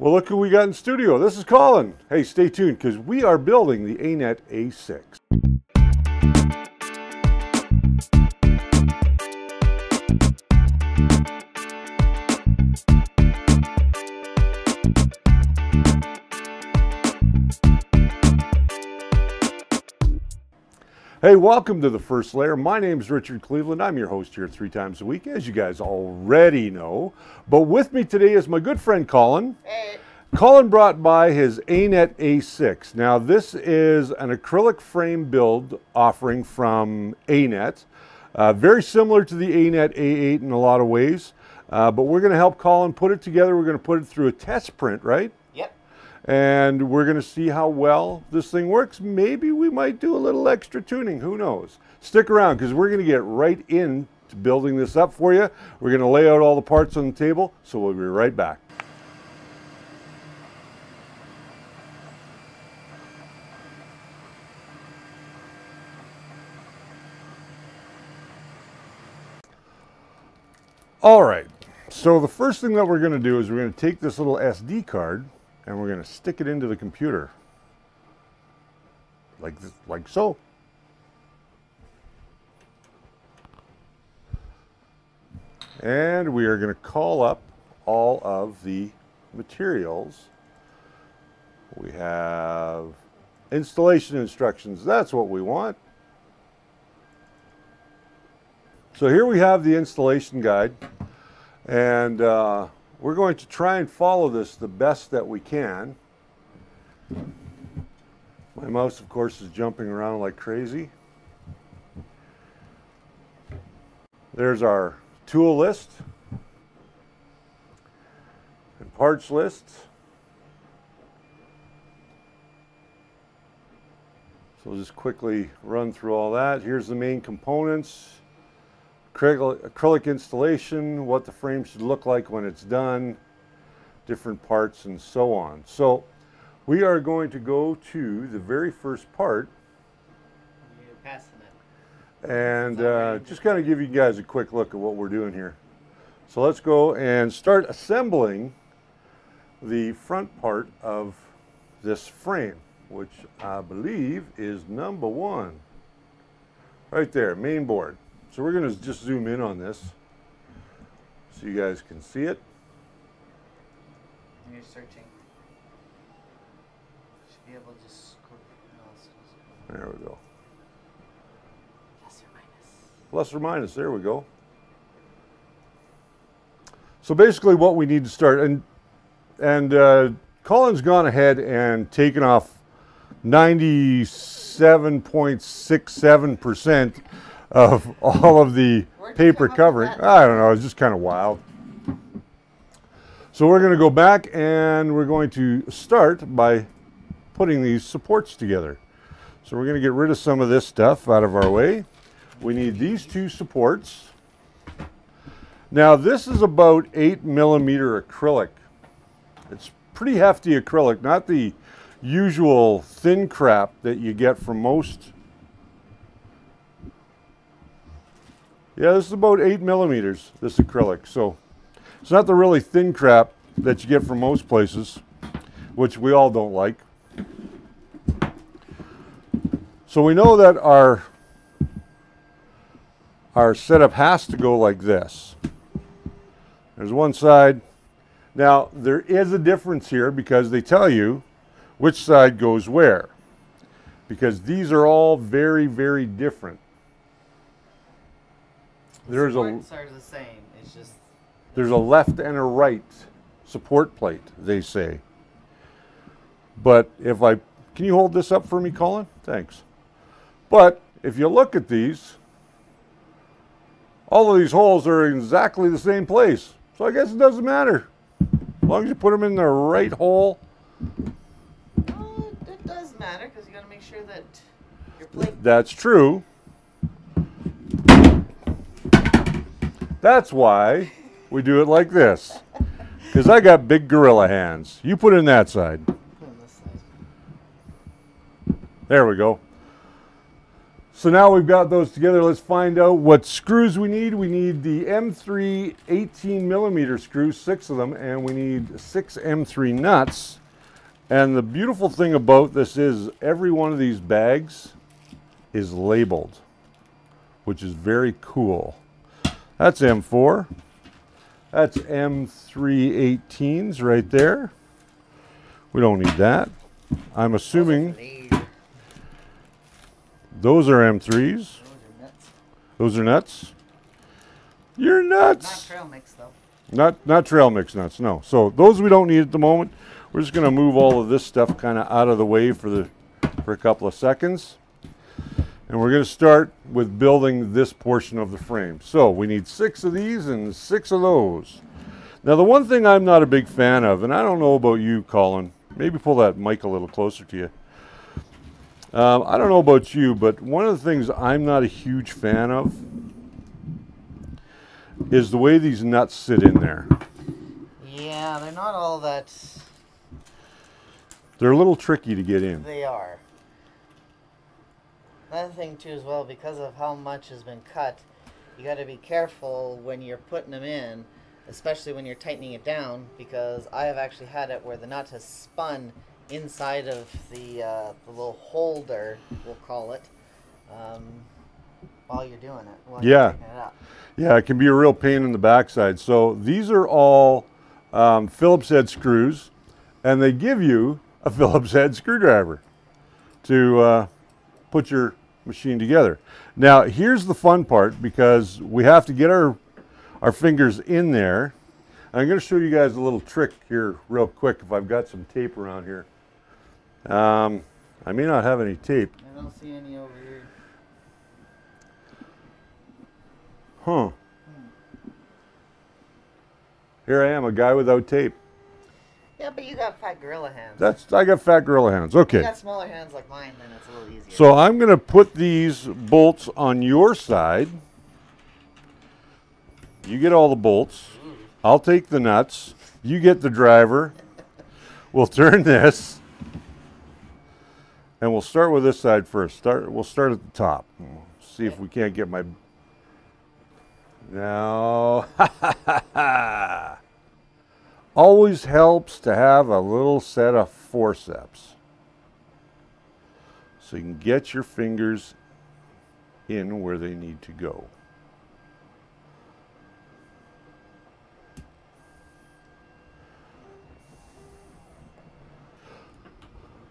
Well, look who we got in studio. This is Colin. Hey, stay tuned because we are building the ANET A6. Hey, welcome to the First Layer. My name is Richard Cleveland. I'm your host here 3 times a week, as you guys already know. But with me today is my good friend Colin. Hey. Colin brought by his ANET A6. Now, this is an acrylic frame build offering from ANET. Very similar to the ANET A8 in a lot of ways. But we're going to help Colin put it together. We're going to put it through a test print, right? Yep. And we're going to see how well this thing works. Maybe we might do a little extra tuning. Who knows? Stick around because we're going to get right into building this up for you. We're going to lay out all the parts on the table, so we'll be right back. All right, so the first thing that we're going to do is we're going to take this little SD card and we're going to stick it into the computer, like this, like so. And we are going to call up all of the materials. We have installation instructions. That's what we want. So here we have the installation guide, and we're going to try and follow this the best that we can. My mouse, of course, is jumping around like crazy. There's our tool list and parts list. So we'll just quickly run through all that. Here's the main components. Acrylic installation, what the frame should look like when it's done, different parts, and so on. So we are going to go to the very first part and just kind of give you guys a quick look at what we're doing here. So let's go and start assembling the front part of this frame, which I believe is number 1. Right there, main board. So we're going to just zoom in on this so you guys can see it. You're searching. Should be able to just scroll. There we go. Plus or minus. Plus or minus, there we go. So basically what we need to start, and Colin's gone ahead and taken off 97.67% of all of the paper covering. I don't know, it's just kind of wild. So we're going to go back and we're going to start by putting these supports together. So we're going to get rid of some of this stuff out of our way. We need these 2 supports. Now this is about 8mm acrylic. It's pretty hefty acrylic, not the usual thin crap that you get from most. Yeah, this is about 8mm, this acrylic. So it's not the really thin crap that you get from most places, which we all don't like. So we know that our setup has to go like this. There's one side. Now, there is a difference here because they tell you which side goes where, because these are all very, very different. There's the same. It's just there's a left and a right support plate, they say. But if can you hold this up for me, Colin? Thanks. But if you look at these, all of these holes are in exactly the same place. So I guess it doesn't matter. As long as you put them in the right hole. Well, it does matter because you got to make sure that your plate. That's true. That's why we do it like this. Because I got big gorilla hands. You put it in that side. Put on this side. There we go. So now we've got those together. Let's find out what screws we need. We need the M3 18mm screws, 6 of them, and we need 6 M3 nuts. And the beautiful thing about this is every one of these bags is labeled, which is very cool. That's M4. That's M3 18s right there. We don't need that. I'm assuming those are M3s. Those are nuts. You're nuts. Not trail mix though. Not trail mix nuts, no. So those we don't need at the moment. We're just going to move all of this stuff kind of out of the way for a couple of seconds. And we're going to start with building this portion of the frame. So we need 6 of these and 6 of those. Now the one thing I'm not a big fan of, and I don't know about you, Colin, maybe pull that mic a little closer to you. I don't know about you, but one of the things I'm not a huge fan of is the way these nuts sit in there. Yeah, they're not all that... They're a little tricky to get in. They are. Another thing too as well, because of how much has been cut, you got to be careful when you're putting them in, especially when you're tightening it down, because I have actually had it where the nut has spun inside of the little holder, we'll call it, while you're doing it. While you're taking it up. Yeah, it can be a real pain in the backside. So these are all Phillips head screws, and they give you a Phillips head screwdriver to put your machine together. Now here's the fun part, because we have to get our fingers in there. I'm going to show you guys a little trick here real quick if I've got some tape around here. I may not have any tape. I don't see any over here. Huh. Here I am, a guy without tape. Yeah, but you got fat gorilla hands. I got fat gorilla hands. Okay. If you got smaller hands like mine, then it's a little easier. So I'm going to put these bolts on your side. You get all the bolts. I'll take the nuts. You get the driver. We'll turn this. And we'll start with this side first. We'll start at the top. See if we can't get my... Now... Always helps to have a little set of forceps, so you can get your fingers in where they need to go.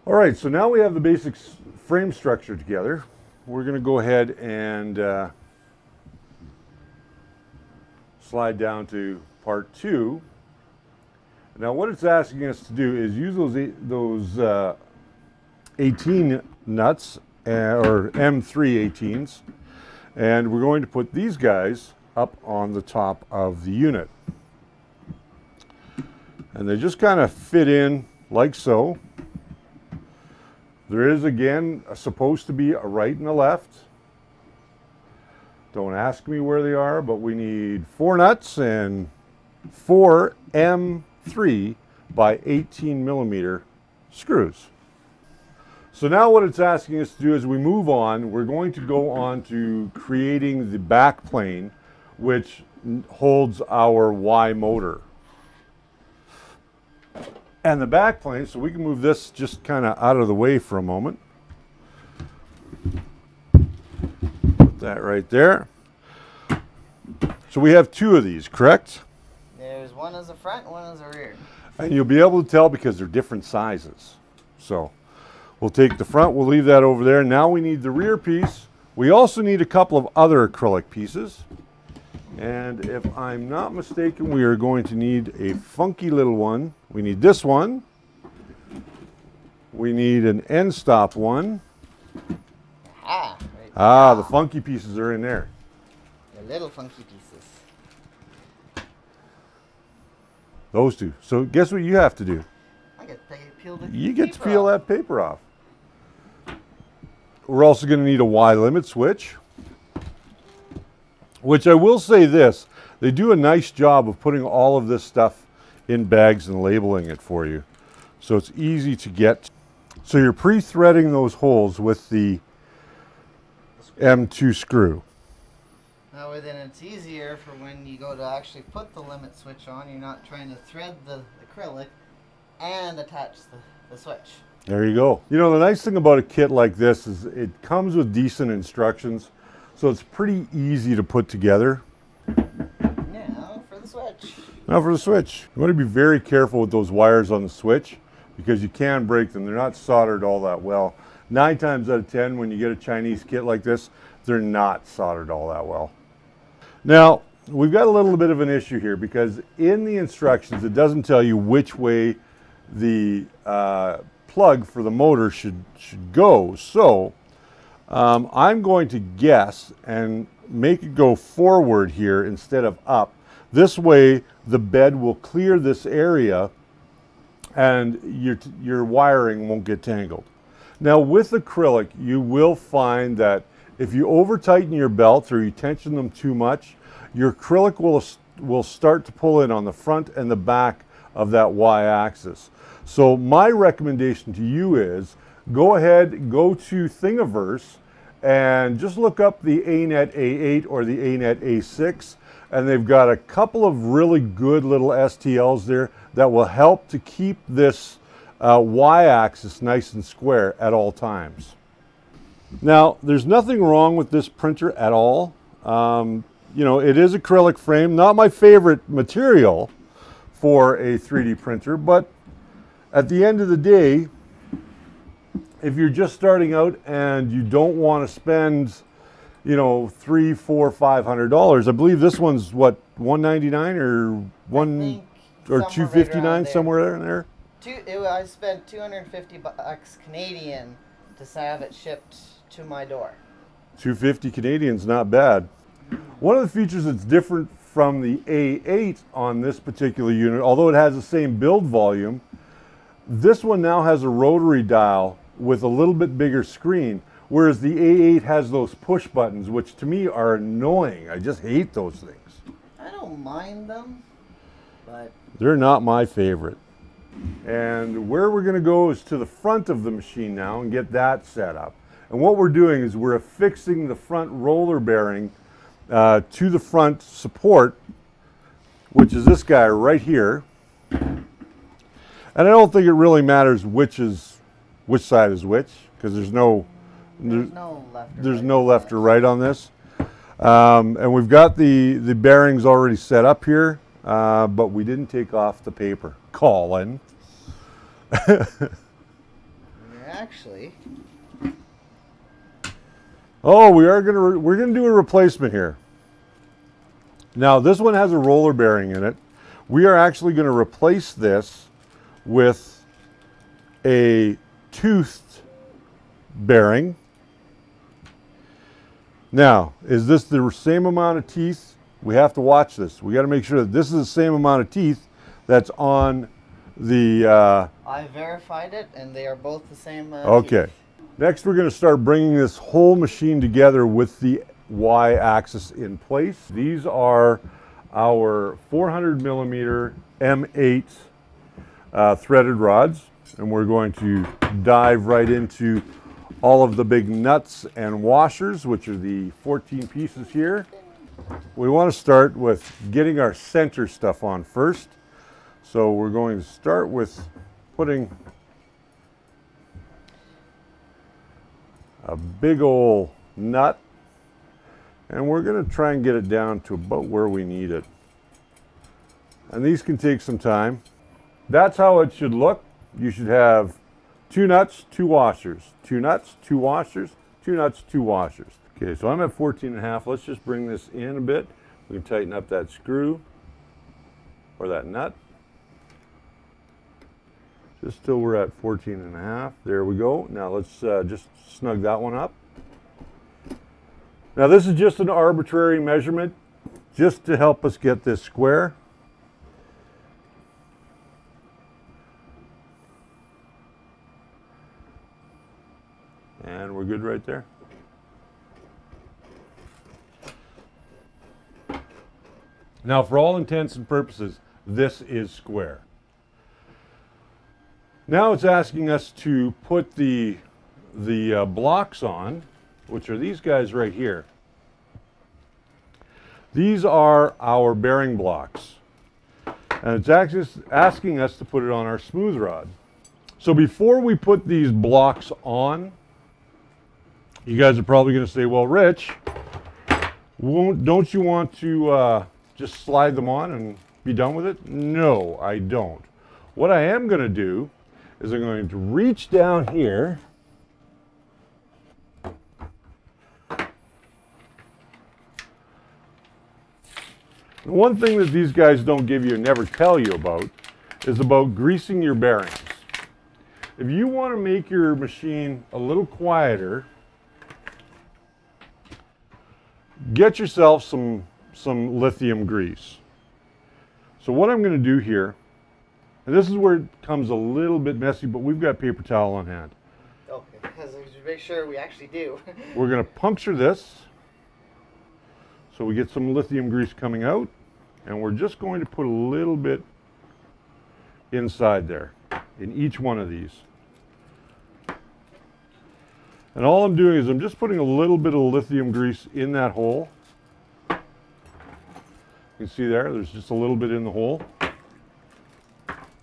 All right, so now we have the basic frame structure together. We're going to go ahead and slide down to part 2. Now what it's asking us to do is use those 18 nuts, or M3 18s, and we're going to put these guys up on the top of the unit. And they just kind of fit in like so. There is, again, supposed to be a right and a left. Don't ask me where they are, but we need 4 nuts and 4 M3 by 18mm screws. So now what it's asking us to do as we move on, we're going to go on to creating the back plane, which holds our Y motor. And the back plane, so we can move this just kind of out of the way for a moment. Put that right there. So we have 2 of these, correct? There's one as a front, one as a rear. And you'll be able to tell because they're different sizes. So we'll take the front, we'll leave that over there. Now we need the rear piece. We also need a couple of other acrylic pieces. And if I'm not mistaken, we are going to need a funky little one. We need this one. We need an end stop one. Right. The funky pieces are in there. The little funky pieces. Those 2. So guess what you have to do? I get to peel the You get to paper peel off. that paper off. We're also going to need a Y limit switch. Which I will say this, they do a nice job of putting all of this stuff in bags and labeling it for you. So it's easy to get. So you're pre-threading those holes with the M2 screw. That way then it's easier for when you go to actually put the limit switch on, you're not trying to thread the acrylic and attach the switch. There you go. You know, the nice thing about a kit like this is it comes with decent instructions, so it's pretty easy to put together. Now for the switch. Now for the switch. You want to be very careful with those wires on the switch because you can break them. They're not soldered all that well. 9 times out of 10 when you get a Chinese kit like this, they're not soldered all that well. Now, we've got a little bit of an issue here because in the instructions it doesn't tell you which way the plug for the motor should go. So I'm going to guess and make it go forward here instead of up. This way the bed will clear this area and your wiring won't get tangled. Now with acrylic, you will find that if you over tighten your belts or you tension them too much, your acrylic will start to pull in on the front and the back of that Y-axis. So my recommendation to you is go ahead, go to Thingiverse and just look up the ANET A8 or the ANET A6, and they've got a couple of really good little STLs there that will help to keep this Y-axis nice and square at all times. Now, there's nothing wrong with this printer at all. You know, it is acrylic frame, not my favorite material for a 3D printer, but at the end of the day, if you're just starting out and you don't want to spend, you know, $300, $400, $500, I believe this one's what, $199 or $259, somewhere in there. I spent $250 Canadian to have it shipped to my door. $250 Canadian's not bad. One of the features that's different from the A8 on this particular unit, although it has the same build volume, this one now has a rotary dial with a little bit bigger screen, whereas the A8 has those push buttons, which to me are annoying. I just hate those things. I don't mind them, but they're not my favorite. And where we're going to go is to the front of the machine now and get that set up. And what we're doing is we're affixing the front roller bearing to the front support, which is this guy right here. And I don't think it really matters which side is which, because there's no left or right on this. And we've got the bearings already set up here, but we didn't take off the paper. Colin. Actually. Oh, we're gonna do a replacement here. Now this one has a roller bearing in it. We are actually going to replace this with a toothed bearing. Now, is this the same amount of teeth? We have to watch this. We got to make sure that this is the same amount of teeth that's on the... I verified it, and they are both the same okay. teeth. Next, we're going to start bringing this whole machine together with the Y-axis in place. These are our 400 millimeter M8 threaded rods, and we're going to dive right into all of the big nuts and washers, which are the 14 pieces here. We want to start with getting our center stuff on first. So we're going to start with putting a big old nut, and we're going to try and get it down to about where we need it. And these can take some time. That's how it should look. You should have 2 nuts, 2 washers, 2 nuts, 2 washers, 2 nuts, 2 washers. Okay, so I'm at 14.5. Let's just bring this in a bit. We can tighten up that screw or that nut. Just till we're at 14.5. There we go. Now let's just snug that one up. Now this is just an arbitrary measurement just to help us get this square. And we're good right there. Now, for all intents and purposes, this is square. Now it's asking us to put the blocks on, which are these guys right here. These are our bearing blocks. And it's actually asking us to put it on our smooth rod. So before we put these blocks on, you guys are probably going to say, well, Rich, don't you want to just slide them on and be done with it? No, I don't. What I am going to do is I'm going to reach down here The one thing that these guys don't give you and never tell you about is about greasing your bearings. If you want to make your machine a little quieter, get yourself some lithium grease. So what I'm going to do here, and this is where it comes a little bit messy, but we've got paper towel on hand. Okay, because to make sure we actually do. We're going to puncture this so we get some lithium grease coming out, and we're just going to put a little bit inside there in each one of these. And all I'm doing is I'm just putting a little bit of lithium grease in that hole. You can see there's just a little bit in the hole.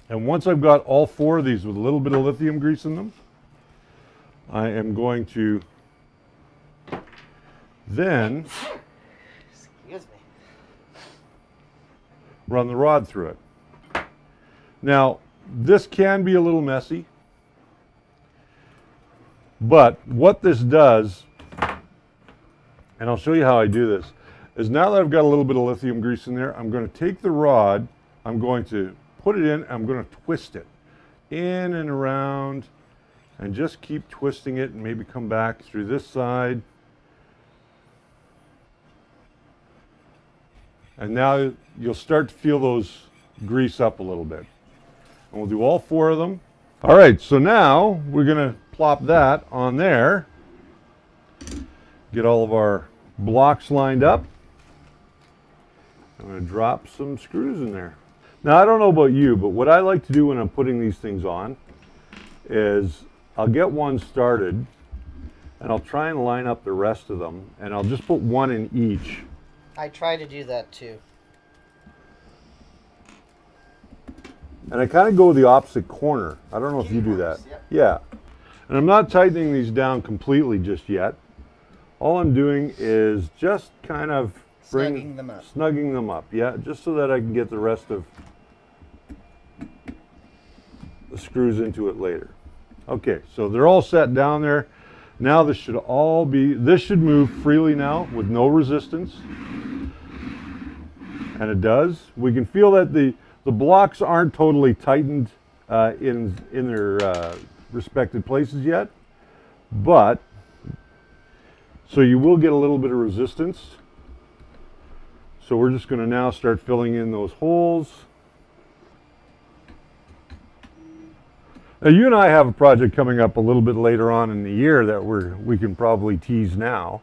And once I've got all four of these with a little bit of lithium grease in them, I am going to then run the rod through it. Now, this can be a little messy, but what this does, and I'll show you how I do this, is now that I've got a little bit of lithium grease in there, I'm going to take the rod, I'm going to put it in, I'm going to twist it in and around, and just keep twisting it, and maybe come back through this side. And now you'll start to feel those grease up a little bit. And we'll do all four of them. All right, so now we're going to plop that on there. Get all of our blocks lined up. I'm going to drop some screws in there. Now, I don't know about you, but what I like to do when I'm putting these things on is I'll get one started and I'll try and line up the rest of them, and I'll just put one in each. I try to do that too. And I kind of go the opposite corner. I don't know if you do that. Yep. Yeah. And I'm not tightening these down completely just yet. All I'm doing is just kind of Snugging them up. Snugging them up, yeah, just so that I can get the rest of the screws into it later. Okay, so they're all set down there. Now this should move freely now with no resistance. And it does. We can feel that the blocks aren't totally tightened in their respective places yet, but so you will get a little bit of resistance. So we're just going to now start filling in those holes. Now you and I have a project coming up a little bit later on in the year that we can probably tease now.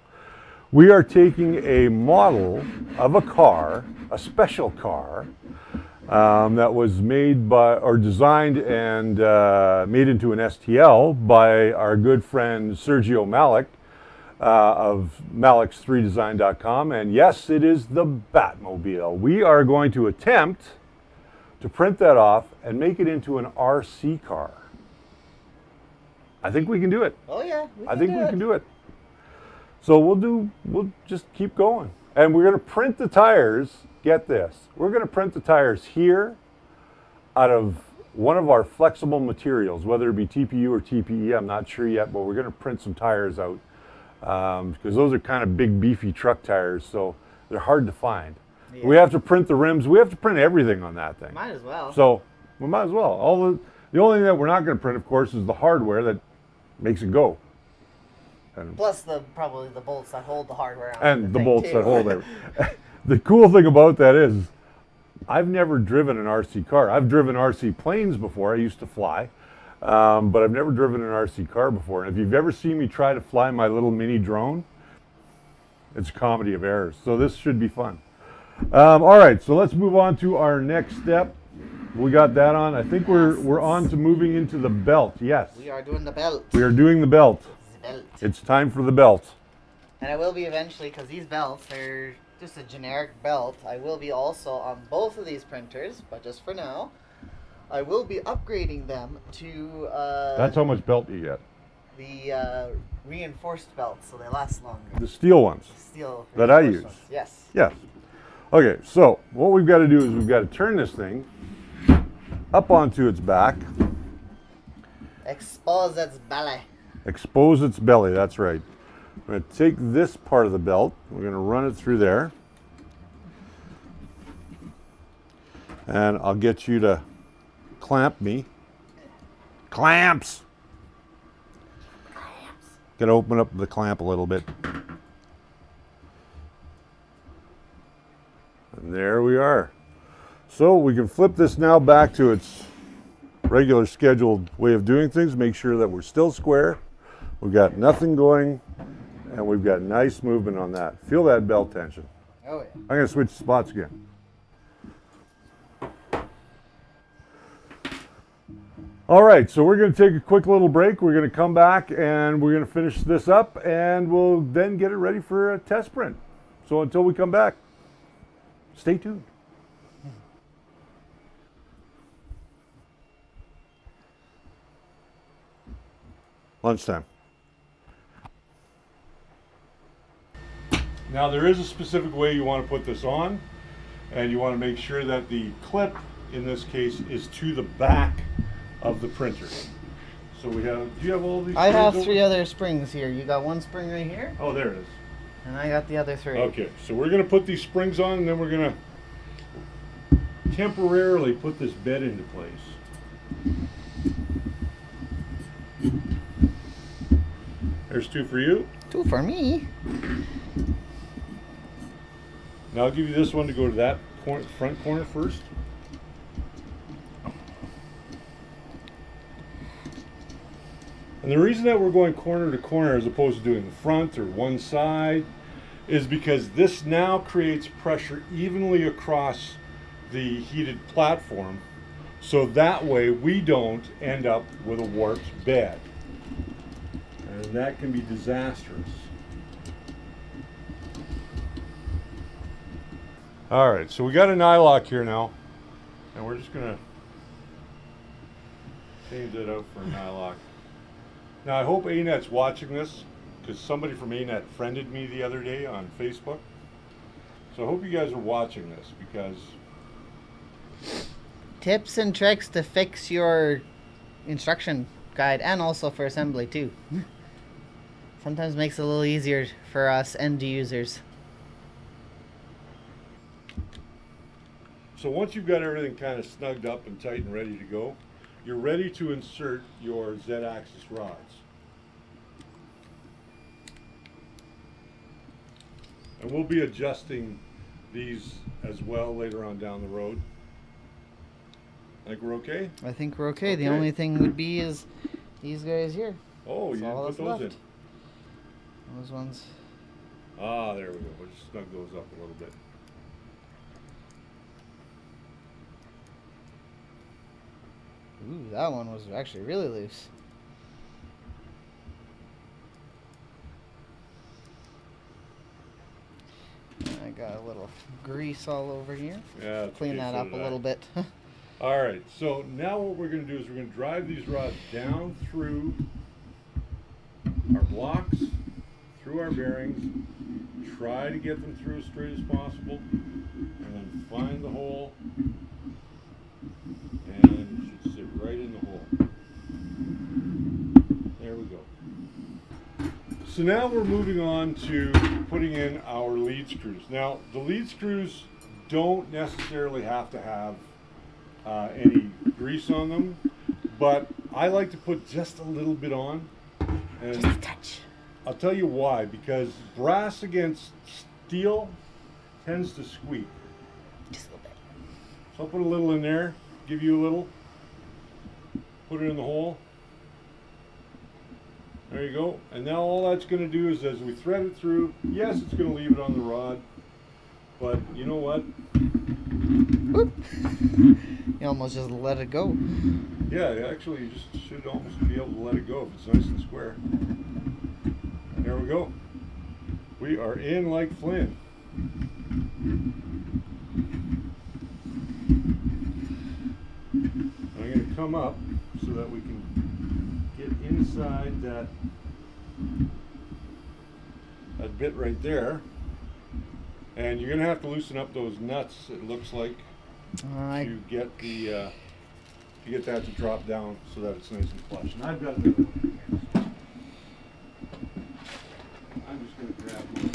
We are taking a model of a car, a special car, that was made by, or designed and made into an STL by our good friend Sergio Malik of malix3design.com. And yes, it is the Batmobile. We are going to attempt to print that off and make it into an RC car. I think we can do it. Oh yeah, I think we can do it. So we'll just keep going. And we're going to print the tires, get this, we're going to print the tires here out of one of our flexible materials, whether it be TPU or TPE, I'm not sure yet, but we're going to print some tires out because those are kind of big, beefy truck tires, so they're hard to find. Yeah. We have to print the rims, we have to print everything on that thing. Might as well. So we might as well. The only thing that we're not going to print, of course, is the hardware that makes it go. And plus probably the bolts that hold the hardware on. And the bolts that hold it. The cool thing about that is I've never driven an RC car. I've driven RC planes before. I used to fly. But I've never driven an RC car before. And if you've ever seen me try to fly my little mini drone, it's a comedy of errors. So this should be fun. All right, so let's move on to our next step. We got that on. I think we're on to moving into the belt. Yes. We are doing the belt. We are doing the belt. The belt. It's time for the belt. And I will be eventually, because these belts, they're just a generic belt. I will be also on both of these printers, but just for now, I will be upgrading them to... That's how much belt you get. The reinforced belts, so they last longer. The steel ones. Steel that I use. ones. Yes. Yes. Okay, so what we've got to do is we've got to turn this thing up onto its back. Expose its belly. Expose its belly, that's right. We're going to take this part of the belt, we're going to run it through there. And I'll get you to clamp me. Clamps! Got to open up the clamp a little bit. And there we are. So we can flip this now back to its regular scheduled way of doing things. Make sure that we're still square. We've got nothing going, and we've got nice movement on that. Feel that belt tension. Oh yeah. I'm going to switch spots again. All right, so we're going to take a quick little break. We're going to come back and we're going to finish this up, and we'll then get it ready for a test print. So until we come back, stay tuned. Lunchtime. Now there is a specific way you want to put this on, and you want to make sure that the clip in this case is to the back of the printer. So we have, do you have all these? I have 3 other springs here. You got 1 spring right here? Oh, there it is. And I got the other 3. Okay, so we're going to put these springs on, and then we're going to temporarily put this bed into place. There's 2 for you. 2 for me. Now I'll give you this one to go to that front corner first. And the reason that we're going corner to corner as opposed to doing the front or one side is because this now creates pressure evenly across the heated platform, so that way we don't end up with a warped bed. And that can be disastrous. All right, so we got a nylock here now, and we're just gonna change it out for a nylock. Now I hope ANET's watching this, because somebody from ANET friended me the other day on Facebook. So I hope you guys are watching this, because Tips and tricks to fix your instruction guide, and also for assembly too. Sometimes makes it a little easier for us end users. so once you've got everything kind of snugged up and tight and ready to go, you're ready to insert your Z-axis rods. And we'll be adjusting these as well later on down the road. I think we're okay? I think we're okay. The only thing would be is these guys here. Oh, you That's all didn't put that's those left. in. Those ones. Ah, there we go. We'll just snug those up a little bit. Ooh, that one was actually really loose. I got a little grease all over here. Yeah, Clean that up a little bit. All right, so now what we're going to do is we're going to drive these rods down through our blocks, through our bearings, try to get them through as straight as possible, and then find the hole, and it should sit right in the hole. There we go. So now we're moving on to putting in our lead screws. Now, the lead screws don't necessarily have to have any grease on them, but I like to put just a little bit on. And Just a touch. I'll tell you why, because brass against steel tends to squeak. Just a little bit. So I'll put a little in there, give you a little, put it in the hole. There you go. And now all that's going to do is as we thread it through, yes, it's going to leave it on the rod, but you know what? Whoop. You almost just let it go. Yeah, actually you just should almost be able to let it go if it's nice and square. There we go. We are in like Flynn. I'm going to come up so that we can get inside that bit right there. And you're going to have to loosen up those nuts, it looks like, to get the to get that to drop down so that it's nice and flush. And I've got another one here. I'm just going to grab one.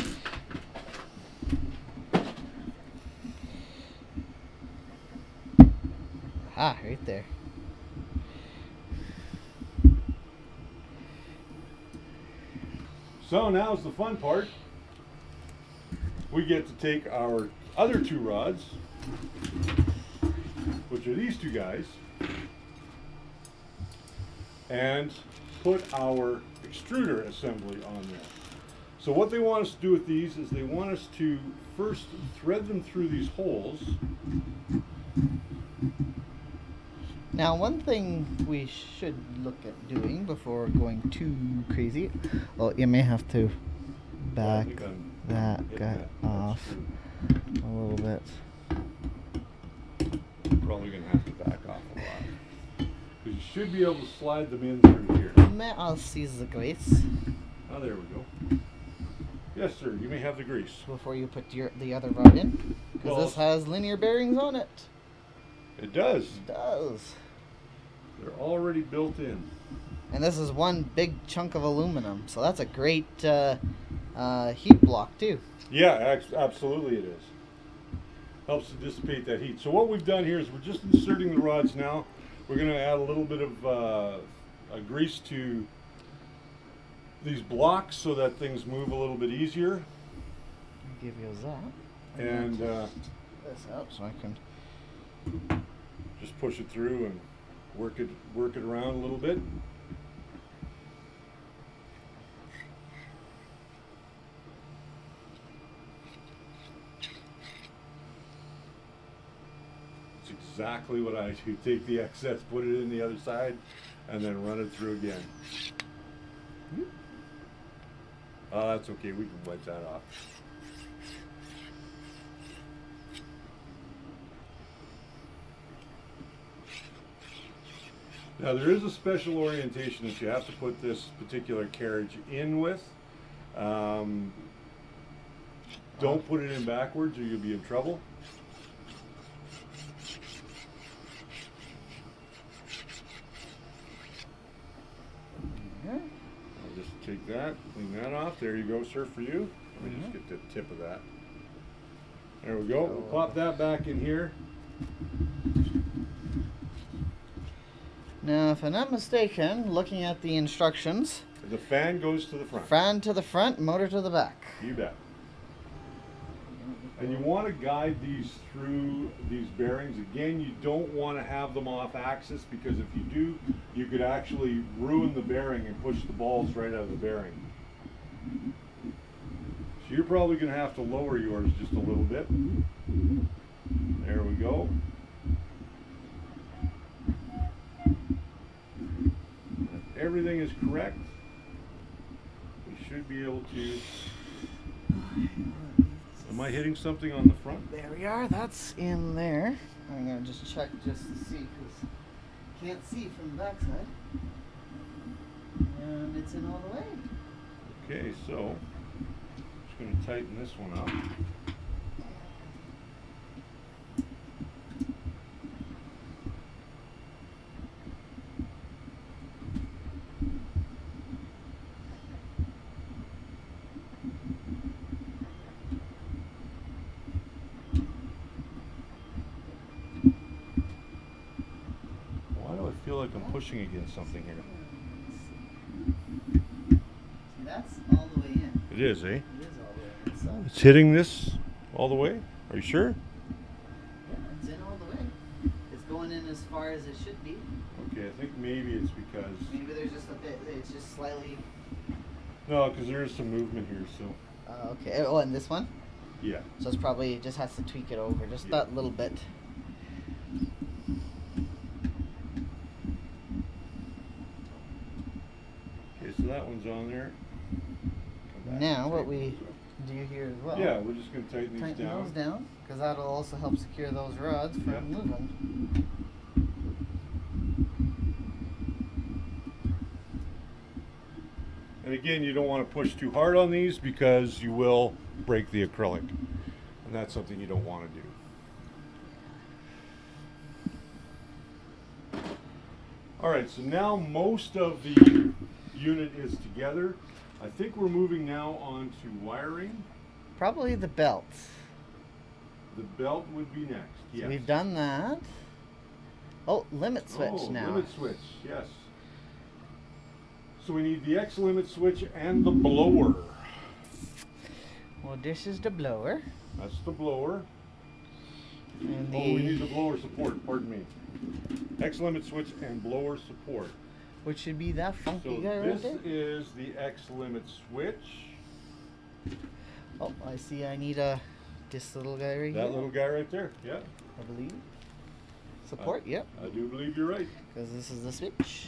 Ah, right there. So now's the fun part. We get to take our other two rods, which are these two guys, and put our extruder assembly on there. So what they want us to do with these is they want us to first thread them through these holes. Now, one thing we should look at doing before going too crazy, well, you may have to back that guy off a little bit. Probably going to have to back off a lot. Because you should be able to slide them in through here. May I'll seize the grease. Oh, there we go. Yes, sir. You may have the grease. Before you put the other rod in. Because Well, this has linear bearings on it. It does. It does. They're already built in. And this is one big chunk of aluminum. So that's a great heat block too. Yeah, absolutely it is. Helps to dissipate that heat. So what we've done here is we're just inserting the rods now. We're going to add a little bit of grease to these blocks so that things move a little bit easier. I'll give you that. And this out so I can just push it through and work it around a little bit. It's exactly what I do. Take the excess, put it in the other side, and then run it through again. Oh, that's okay. We can wipe that off. Now there is a special orientation that you have to put this particular carriage in with. Don't put it in backwards or you'll be in trouble. I'll just take that, clean that off. There you go, sir, for you. Let me just get the tip of that. There we go. We'll pop that back in here. Now, if I'm not mistaken, looking at the instructions, The fan goes to the front. fan to the front, motor to the back. You bet. And you want to guide these through these bearings. Again, you don't want to have them off axis because if you do, you could actually ruin the bearing and push the balls right out of the bearing. So you're probably going to have to lower yours just a little bit. There we go. If everything is correct, we should be able to... Am I hitting something on the front? There we are, that's in there. I'm going to just check just to see because can't see from the backside. And it's in all the way. Okay, so just going to tighten this one up. Why do I feel like I'm pushing against something here? See, that's all the way in. It is, eh? It is all the way inside. It's hitting this all the way? Are you sure? Yeah, it's in all the way. It's going in as far as it should be. Okay, I think maybe it's because... Maybe there's just a bit, it's just slightly... No, because there is some movement here, so... okay, oh, and this one? Yeah. So it's probably, it just has to tweak it over, just Yeah. that little bit. Okay, so that one's on there. Come back Now and what take we those do here as well. Yeah, we're just going to tighten these down. Those down, because that'll also help secure those rods from moving. And again, you don't want to push too hard on these because you will break the acrylic. And that's something you don't want to do. All right, so now most of the unit is together. I think we're moving now on to wiring. Probably the belt. The belt would be next, yes. So we've done that. Oh, limit switch now. Limit switch, yes. So we need the X limit switch and the blower. Well, this is the blower. That's the blower. And we need the blower support, pardon me. X limit switch and blower support. Which should be that funky guy right there? This is the X limit switch. Oh, I see I need this little guy right here. That little guy right there, yeah. I believe. Support, yep. I do believe you're right. Because this is the switch.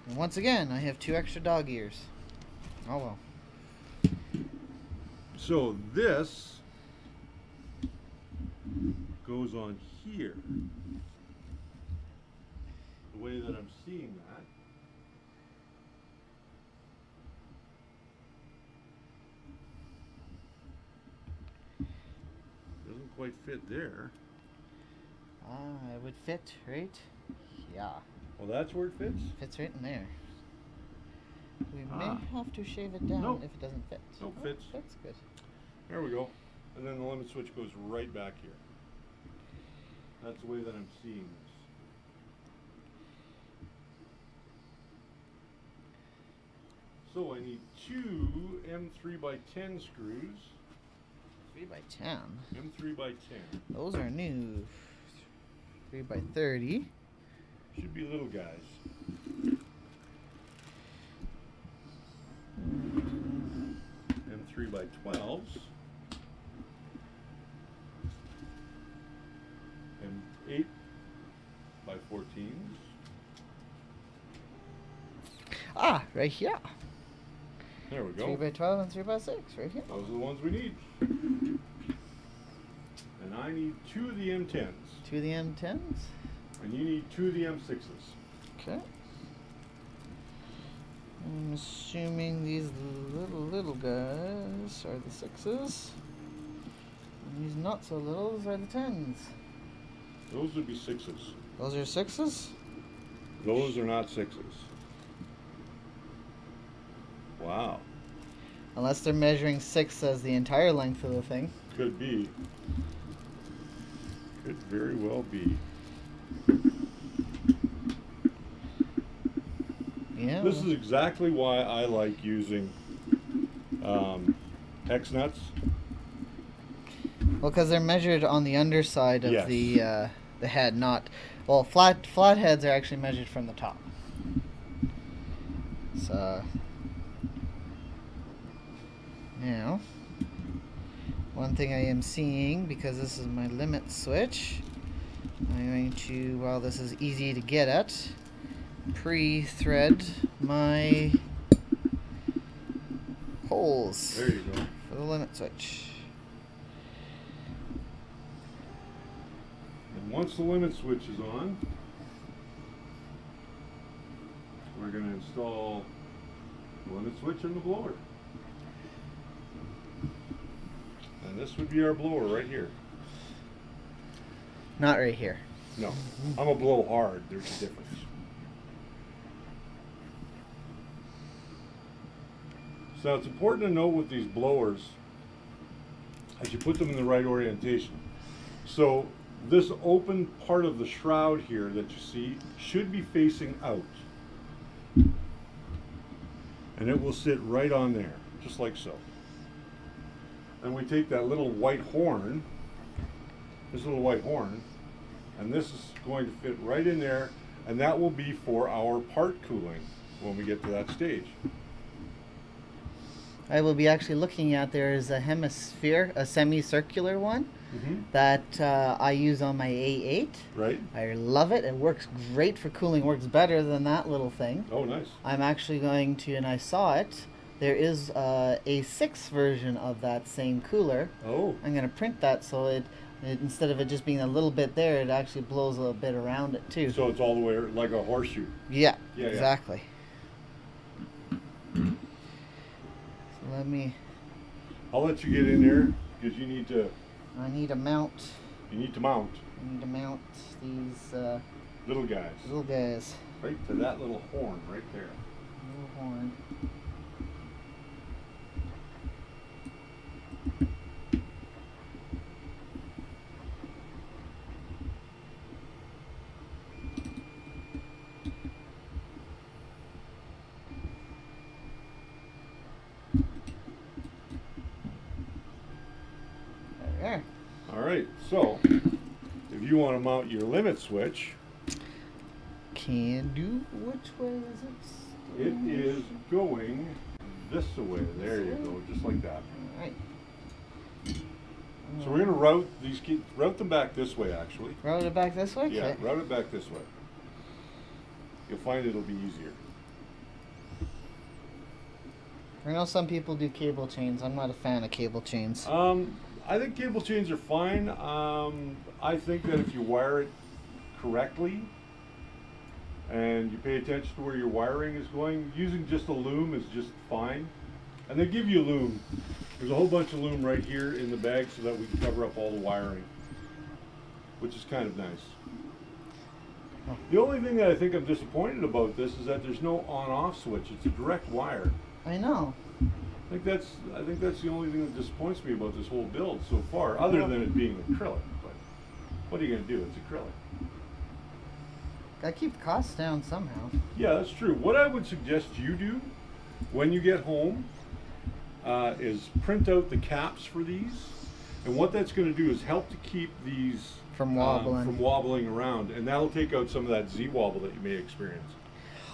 And once again, I have 2 extra dog ears. Oh well. So this goes on here. The way that I'm seeing that. Doesn't quite fit there. It would fit right. Yeah. Well, that's where it fits? Fits right in there. We may have to shave it down if it doesn't fit. No, fits. That's good. There we go. And then the limit switch goes right back here. That's the way that I'm seeing this. So I need 2 M3x10 screws. 3x10. M3x10. Those are new. 3x30. Should be little guys. M3x12s. M8x14s. Ah, right here. There we go. 3x12 and 3x6, right here. Those are the ones we need. And I need 2 of the M10s. 2 of the M10s. And you need 2 of the M6s. Okay. I'm assuming these little guys are the 6s. And these not so littles are the 10s. Those would be 6s. Those are 6s? Those are not 6s. Wow. Unless they're measuring 6 as the entire length of the thing. Could be. Could very well be. Yeah. This is exactly why I like using hex nuts. Well, because they're measured on the underside of Yes. the head, not... Well, flat heads are actually measured from the top. So... Now, one thing I am seeing, because this is my limit switch, I'm going to, while this is easy to get at, pre-thread my holes There you go. for the limit switch. And once the limit switch is on, we're going to install the limit switch and the blower. And this would be our blower right here. Not right here. No, I'm a blow hard. There's a difference. So it's important to note with these blowers, as you put them in the right orientation. So this open part of the shroud here that you see should be facing out. And it will sit right on there, just like so. And we take that little white horn, this little white horn, and this is going to fit right in there, and that will be for our part cooling when we get to that stage. I will be actually looking at, there is a hemisphere, a semicircular one that I use on my A8. Right. I love it. It works great for cooling. Works better than that little thing. Oh, nice. I'm actually going to, and I saw it, there is a 6 version of that same cooler. Oh. I'm going to print that so it, instead of it just being a little bit there, it actually blows a little bit around it too. So it's all the way like a horseshoe. Yeah, yeah, exactly. So let me... I'll let you get in there because you need to... I need to mount... You need to mount. I need to mount these... little guys. Little guys. Right to that little horn right there. Little horn. There. All right, so if you want to mount your limit switch, Can do. Which way is it? it is going this way. There you go, just like that. All right. So we're going to route these, route them back this way, actually. Route it back this way? Yeah, Okay. route it back this way. You'll find it'll be easier. I know some people do cable chains. I'm not a fan of cable chains. I think cable chains are fine. I think that if you wire it correctly and you pay attention to where your wiring is going, using just a loom is just fine. And they give you a loom. There's a whole bunch of loom right here in the bag so that we can cover up all the wiring, which is kind of nice. The only thing that I think I'm disappointed about this is that there's no on-off switch. It's a direct wire. I know. I think that's the only thing that disappoints me about this whole build so far, other than it being acrylic. But what are you going to do? It's acrylic. Gotta keep the costs down somehow. Yeah, that's true. What I would suggest you do when you get home is print out the caps for these, and what that's going to do is help to keep these From wobbling. around, and that'll take out some of that Z wobble that you may experience.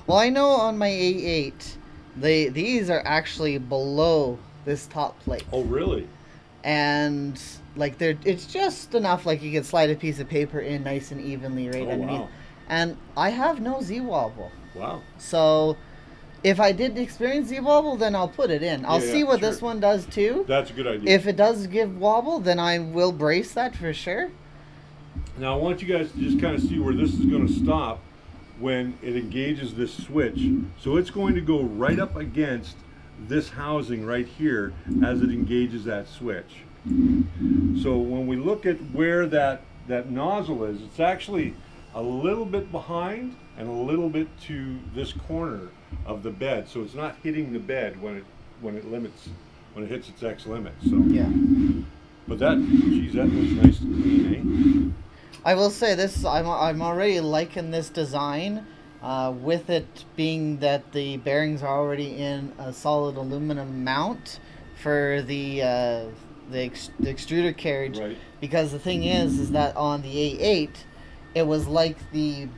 Well, I know on my A8, these are actually below this top plate. Oh, really? And like it's just enough like you can slide a piece of paper in nice and evenly right underneath. Wow. And I have no Z wobble. Wow. So if I did experience Z wobble, then I'll put it in. I'll see what this one does too. That's a good idea. If it does give wobble, then I will brace that for sure. Now I want you guys to just kind of see where this is going to stop when it engages this switch. So it's going to go right up against this housing right here as it engages that switch. So when we look at where that nozzle is, it's actually a little bit behind and a little bit to this corner of the bed. So it's not hitting the bed when it hits its X limit. So Yeah. But geez, that looks nice and clean, eh? I will say this, I'm already liking this design, with it being that the bearings are already in a solid aluminum mount for the extruder carriage. Right. Because the thing is that on the A8, it was like the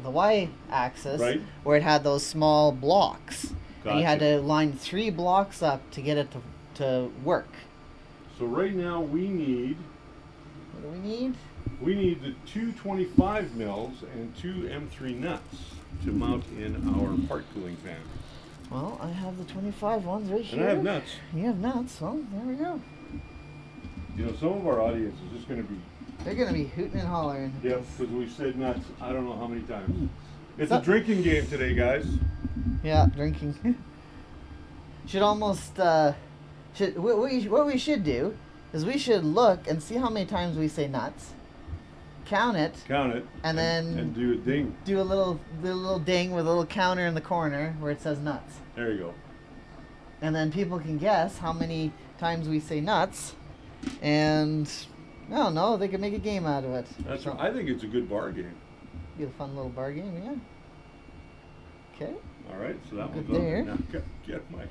Y-axis, Right. where it had those small blocks, and you had Gotcha. to line 3 blocks up to get it to work. So right now we need What do we need? We need the two 25 mils and two M3 nuts to mount in our part cooling fan. Well, I have the 25 ones right here. And I have nuts. You have nuts. Well, there we go. You know, some of our audience is just going to be, They're going to be hooting and hollering. yep, because we've said nuts I don't know how many times. It's So- a drinking game today, guys. Yeah, drinking. Should almost, what we should do is we should look and see how many times we say nuts, count it, And then do a ding. do a little ding with a little counter in the corner where it says nuts. There you go. And then people can guess how many times we say nuts, and I don't know, they can make a game out of it. That's So, right. I think it's a good bar game. be a fun little bar game, yeah. Okay, All right, so that Good one's there. on. Now get my.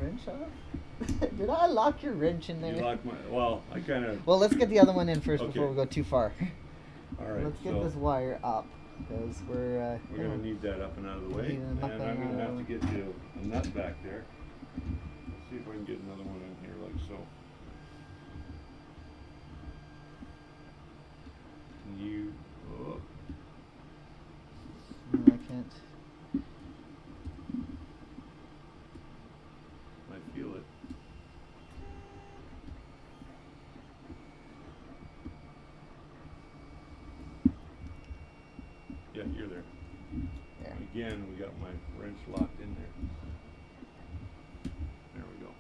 wrench off. Did I lock your wrench in there? You like my? Well, I kind of. Well, let's get the other one in first before Okay. we go too far. All right. Let's get so this wire up because we're we're gonna need that up and out of the way, Need it and up I'm and gonna out have of to the get you a nut back there. see if I can get another one in here like so. Can you? Oh. No, I can't. I feel it. Yeah, you're there. There. Again, we got my wrench locked in there. There we go.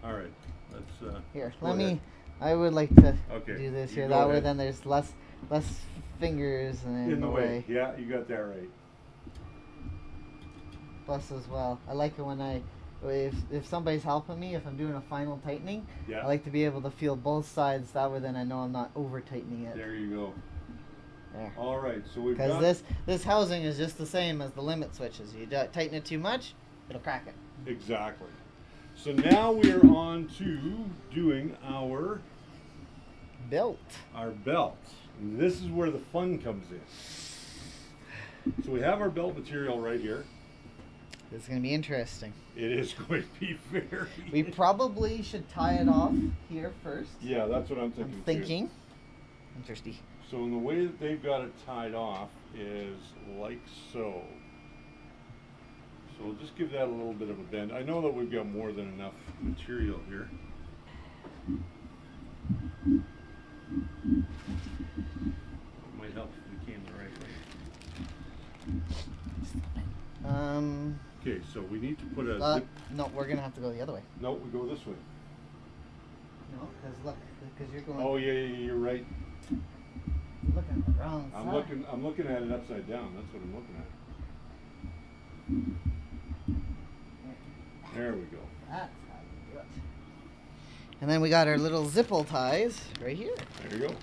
All right, let's. Here, go let me. ahead. I would like to Okay, do this you here. go That way, ahead. then there's less fingers in the way. Yeah, you got that right. Plus, as well, I like it when if somebody's helping me, if I'm doing a final tightening, Yeah. I like to be able to feel both sides. That way, then I know I'm not over tightening it. There you go. There. All right, so we've Because got this housing is just the same as the limit switches. You tighten it too much, it'll crack it. exactly. So now we are on to doing our Belt. belt. And this is where the fun comes in. So we have our belt material right here. This is going to be interesting. It is going to be very. We probably should tie it off here first. Yeah, that's what I'm thinking. I'm too. thinking. Interesting. So in the way that they've got it tied off is like so. So we'll just give that a little bit of a bend. I know that we've got more than enough material here. It might help if we came the right way. Okay, so we need to put a zip. No, we're gonna have to go the other way. No, we go this way. No, because look, because you're going. Oh yeah, you're right. You're looking at the wrong side. I'm looking at it upside down. That's what I'm looking at. There we go. That's how you do it. And then we got our little zipple ties right here. There you go.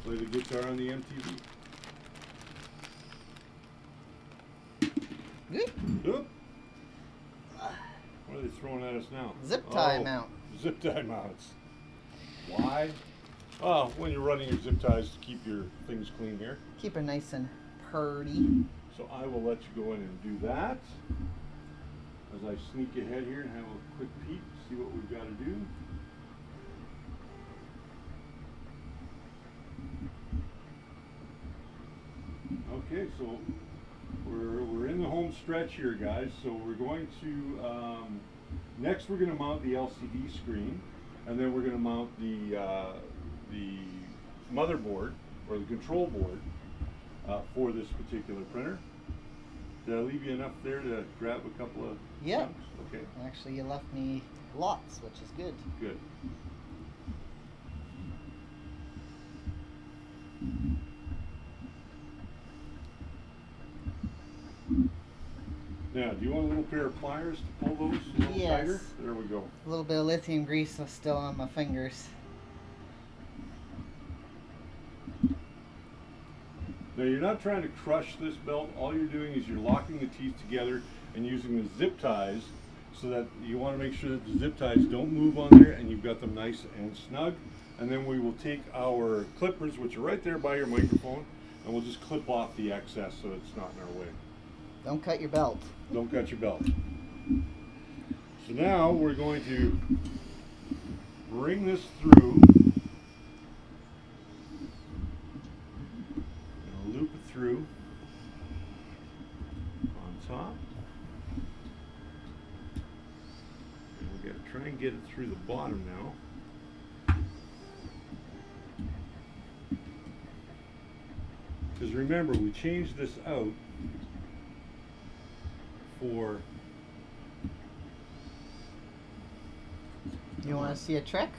Play the guitar on the MTV. Good. Oop. What are they throwing at us now? Zip tie mount. Zip tie mounts. Why? Oh, when you're running your zip ties to keep your things clean here. Keep it nice and purty. So I will let you go in and do that. As I sneak ahead here and have a quick peek, see what we've got to do. Okay, so we're in the home stretch here, guys. So we're going to next we're going to mount the LCD screen, and then we're going to mount the motherboard or the control board for this particular printer. Did I leave you enough there to grab a couple of Yep. chunks? Okay. Actually, you left me lots, which is good. Good. Now, do you want a little pair of pliers to pull those a little Yes. tighter? There we go. A little bit of lithium grease still on my fingers. Now, you're not trying to crush this belt. All you're doing is you're locking the teeth together and using the zip ties so that you want to make sure that the zip ties don't move on there and you've got them nice and snug. And then we will take our clippers, which are right there by your microphone, and we'll just clip off the excess so it's not in our way. Don't cut your belt. Don't cut your belt. So now we're going to bring this through. Loop it through on top. And we're going to try and get it through the bottom now. Because remember, we changed this out for... You want to see a trick?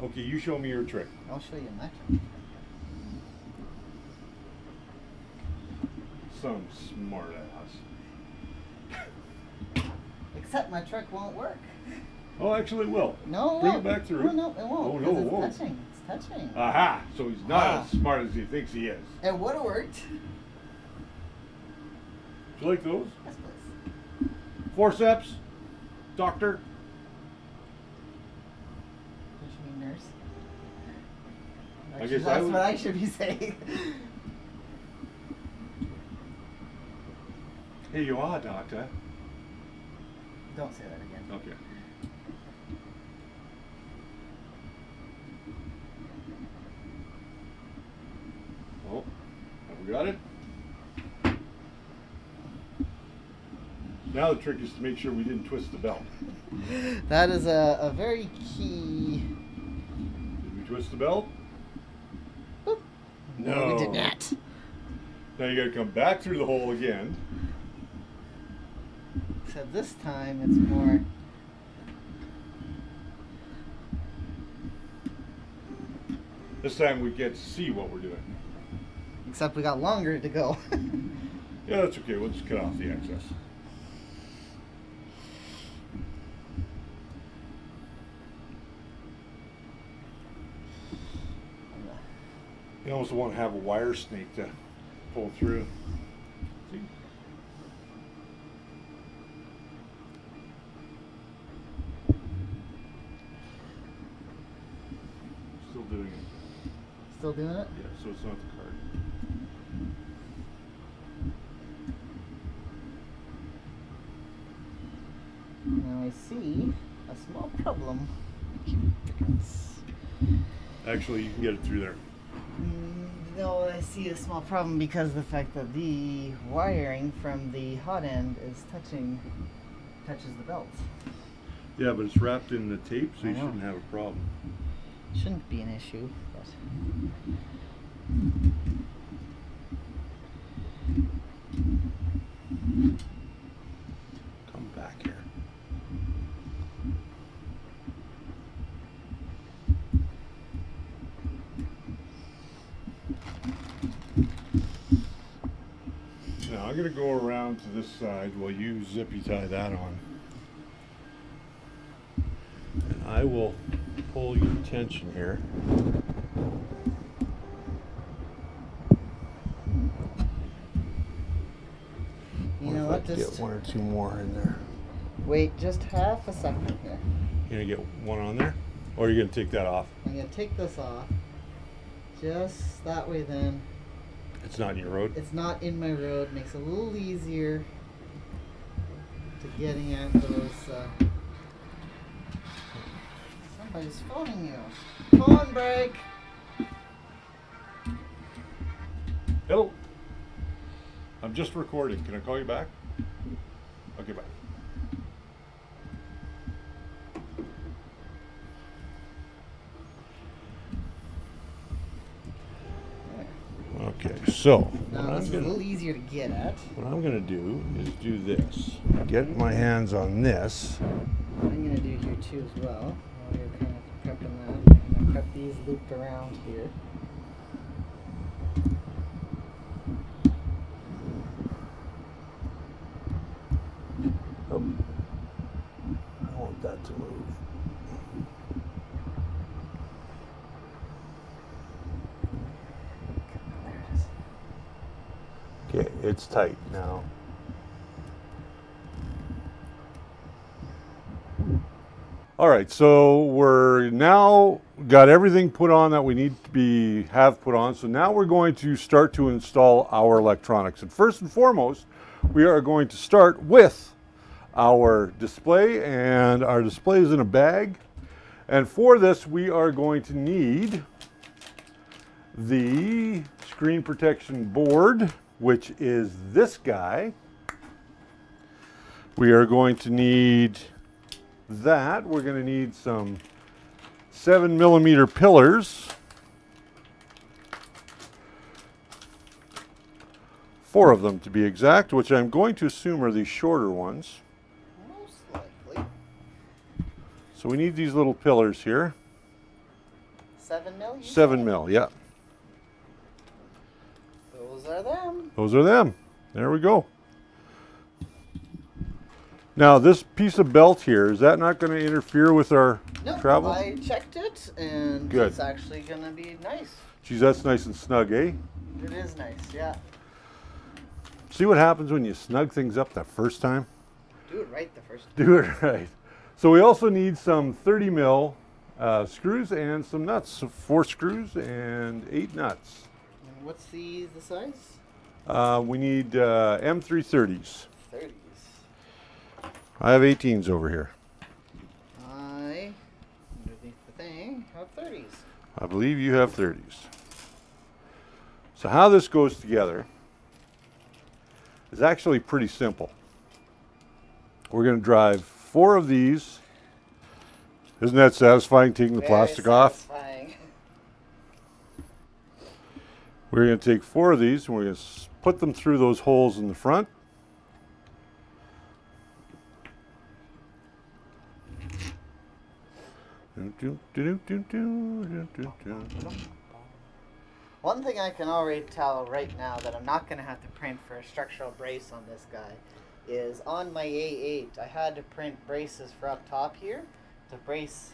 Okay, you show me your trick. I'll show you my trick. Some smart ass. Except my trick won't work. Oh, actually it will. No, it Bring won't. it back through. No, no, it won't. Oh, no, it it's won't. touching. It's touching. Aha! So he's not as smart as he thinks he is. It would have worked. Do you like those? Yes, please. Forceps? Doctor? What you mean, nurse? I guess That's what I should be saying. Here you are, Doctor. Don't say that again. Okay. Oh, have we got it? Now the trick is to make sure we didn't twist the belt. That is a very key. Did we twist the belt? Boop. No. We did not. Now you gotta come back through the hole again. Except this time it's more. This time we get to see what we're doing. Except we got longer to go. Yeah, that's okay. We'll just cut off the excess. You almost want to have a wire snake to pull through. See? Still doing it. Still doing it? Yeah, so it's not the card. Now I see a small problem. Actually, you can get it through there. No, I see a small problem because of the fact that the wiring from the hot end is touches the belt. Yeah, but it's wrapped in the tape, so I you know. shouldn't have a problem. Shouldn't be an issue, but Come back here. Now I'm going to go around to this side while you zippy tie that on. And I will pull your tension here. you know what? Get Just one or two more in there. wait just half a second here. You're going to get one on there? Or are you going to take that off? I'm gonna take this off. Just that way, then It's not in your road? it's not in my road. Makes it a little easier to getting at those. Somebody's phoning you. Phone break. Hello. I'm just recording. Can I call you back? Okay, bye. Okay, so Now this is a little easier to get at. what I'm going to do is do this. Get my hands on this. I'm gonna do here too as well. While you're kind of prepping that, I'm gonna prep these looped around here. Oh. I want that to move. There it is. Okay, it's tight now. All right, so we're now got everything put on that we need to have put on. So now we're going to start to install our electronics. And first and foremost, we are going to start with our display, and our display is in a bag. And for this, we are going to need the screen protection board, which is this guy. We are going to need that. We're going to need some 7mm pillars. 4 of them to be exact, which I'm going to assume are the shorter ones. Most likely. So we need these little pillars here. 7 mil? 7mm, yeah. Those are them. Those are them. There we go. Now this piece of belt here, is that not going to interfere with our travel? I checked it and Good. it's actually going to be nice. Geez, that's nice and snug, eh? It is nice, yeah. See what happens when you snug things up the first time? Do it right the first time. Do it right. So we also need some 30mm screws and some nuts. So 4 screws and 8 nuts. And what's the size? We need M330s. 30s. I have 18s over here. I, underneath the thing, have 30s. I believe you have 30s. So how this goes together is actually pretty simple. We're going to drive 4 of these. Isn't that satisfying, taking the plastic off? We're going to take 4 of these and we're going to put them through those holes in the front. One thing I can already tell right now that I'm not going to have to print for a structural brace on this guy is on my A8 I had to print braces for up top here to brace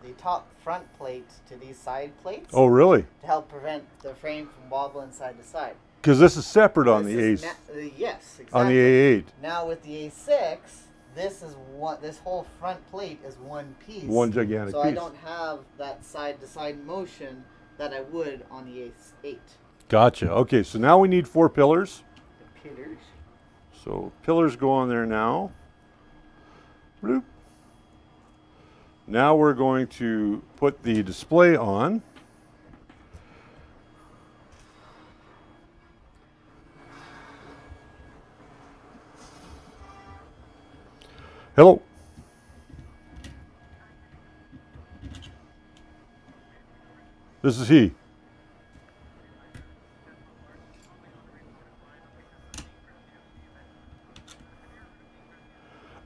the top front plate to these side plates. Oh, really? To help prevent the frame from wobbling side to side. Because this is separate on the A. Yes, exactly. On the A8. Now with the A6, this is one. This whole front plate is one piece. One gigantic piece. So I don't have that side to side motion that I would on the A8. Gotcha. Okay, so now we need 4 pillars. The pillars. So pillars go on there now. Bloop. Now we're going to put the display on. Hello. This is he.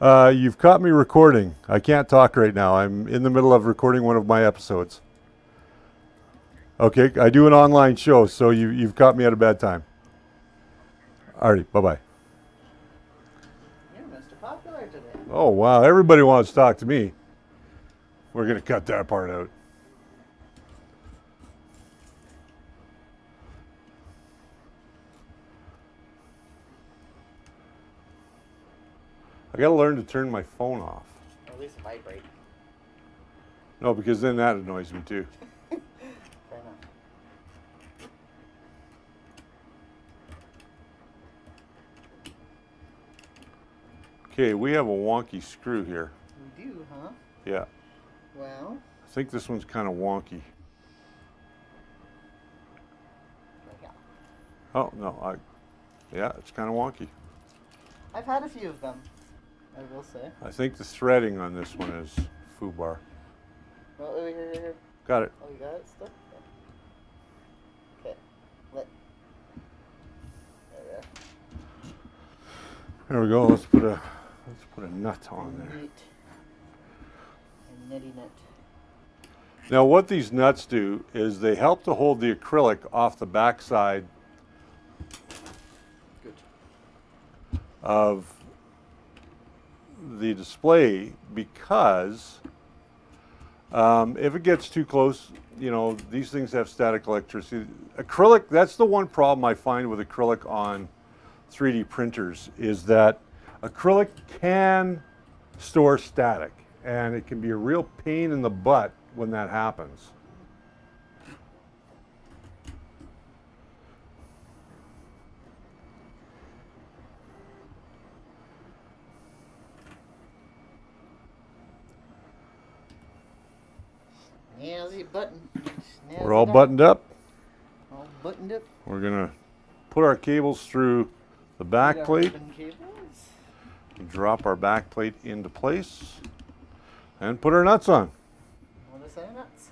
You've caught me recording. I can't talk right now. I'm in the middle of recording one of my episodes. Okay, I do an online show, so you've caught me at a bad time. Alrighty, bye-bye. You're Mr. Popular today. Oh, wow. Everybody wants to talk to me. We're going to cut that part out. I got to learn to turn my phone off. Or at least vibrate. No, because then that annoys me too. Fair enough. Okay, we have a wonky screw here. We do, huh? Yeah. Well. I think this one's kind of wonky. Yeah. Oh, no. Yeah, it's kind of wonky. I've had a few of them, I will say. I think the threading on this one is foobar. Oh, here. Got it. Oh, you got it still? Okay. Lit. There we go. Let's put a nut on there. Neat. A nitty nut. Now what these nuts do is they help to hold the acrylic off the backside of the display, because if it gets too close, you know, these things have static electricity. Acrylic, that's the one problem I find with acrylic on 3D printers, is that acrylic can store static, and it can be a real pain in the butt when that happens. Nailsy button. We're all buttoned up. All buttoned up. We're gonna put our cables through the back plate. Drop our back plate into place and put our nuts on. What is that, nuts?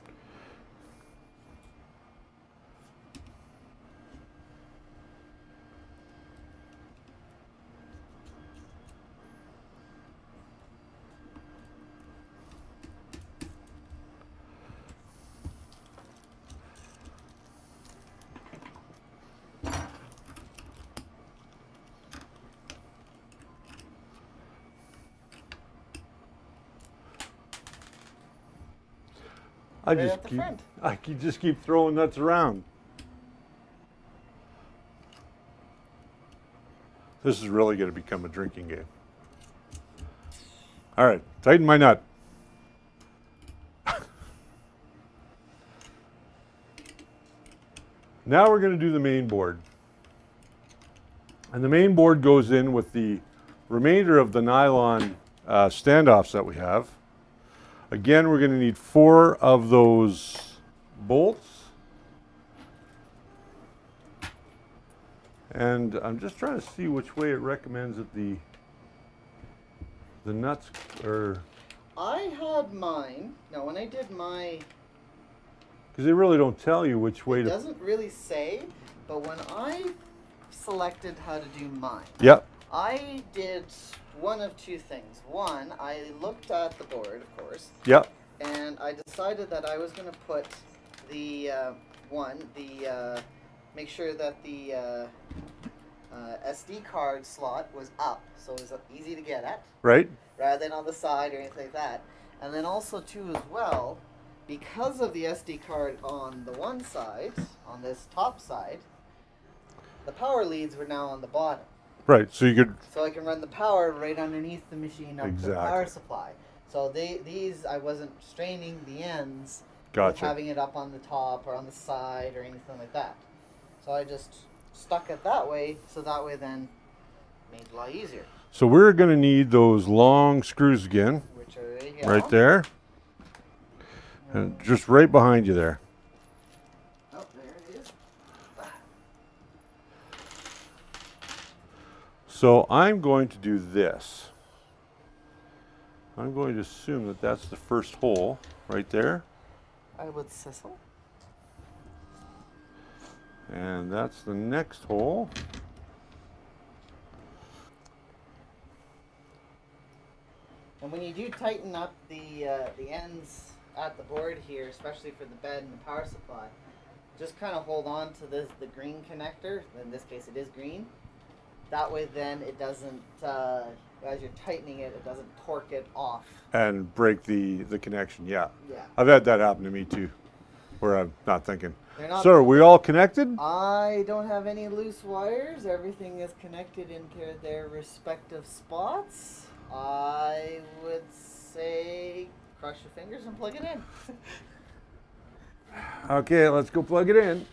I just keep throwing nuts around. This is really going to become a drinking game. All right, tighten my nut. Now we're going to do the main board. And the main board goes in with the remainder of the nylon standoffs that we have. Again, we're going to need 4 of those bolts. And I'm just trying to see which way it recommends that the nuts are. I had mine. Now, when I did my, Because they really don't tell you which way it to. doesn't really say, but when I selected how to do mine, Yep. I did one of 2 things. One, I looked at the board, of course, Yep. and I decided that I was going to put the make sure that the SD card slot was up, so it was easy to get at, Right. rather than on the side or anything like that. And then also too as well, because of the SD card on the one side, on this top side, the power leads were now on the bottom. Right. So you could. So I can run the power right underneath the machine up to the Exactly. power supply. So these I wasn't straining the ends with Gotcha. having it up on the top or on the side or anything like that. So I just stuck it that way, so that way then made it a lot easier. So we're going to need those long screws again. Which are right here. Right there. And just right behind you there. Oh, there it is. So I'm going to do this. I'm going to assume that that's the first hole right there. I would sizzle. And that's the next hole. And when you do tighten up the ends at the board here, especially for the bed and the power supply, just kind of hold on to the green connector. In this case, it is green. That way, then it doesn't, as you're tightening it, it doesn't torque it off. And break the connection, yeah. Yeah. I've had that happen to me too, where I'm not thinking. They're not. So are we all connected? I don't have any loose wires. Everything is connected into their respective spots. I would say cross your fingers and plug it in. Okay, let's go plug it in.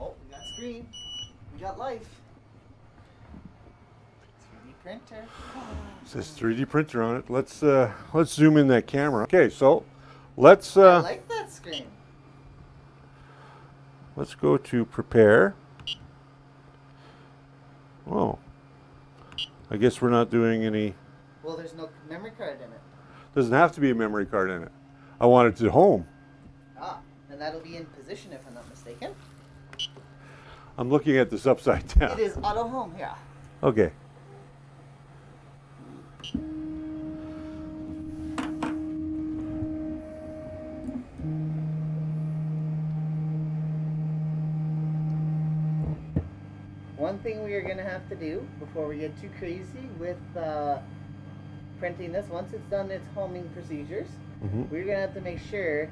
Oh, we got screen. We got life. 3D printer. It says 3D printer on it. Let's zoom in that camera. Okay, so let's I like that screen. let's go to prepare. Oh, I guess we're not doing any. Well, there's no memory card in it. Doesn't have to be a memory card in it. I want it to home. Ah, and that'll be in position if I'm not mistaken. I'm looking at this upside down. It is auto home here. Okay. One thing we are going to have to do before we get too crazy with printing this, once it's done its homing procedures, we're going to have to make sure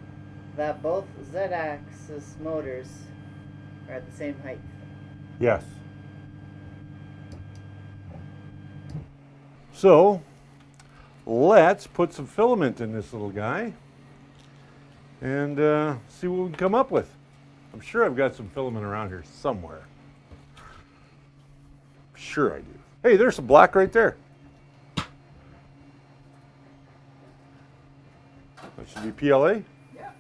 that both Z-axis motors are at the same height. Yes. So let's put some filament in this little guy and see what we can come up with. I'm sure I've got some filament around here somewhere. Sure I do. Hey, there's some black right there. That should be PLA. Yeah.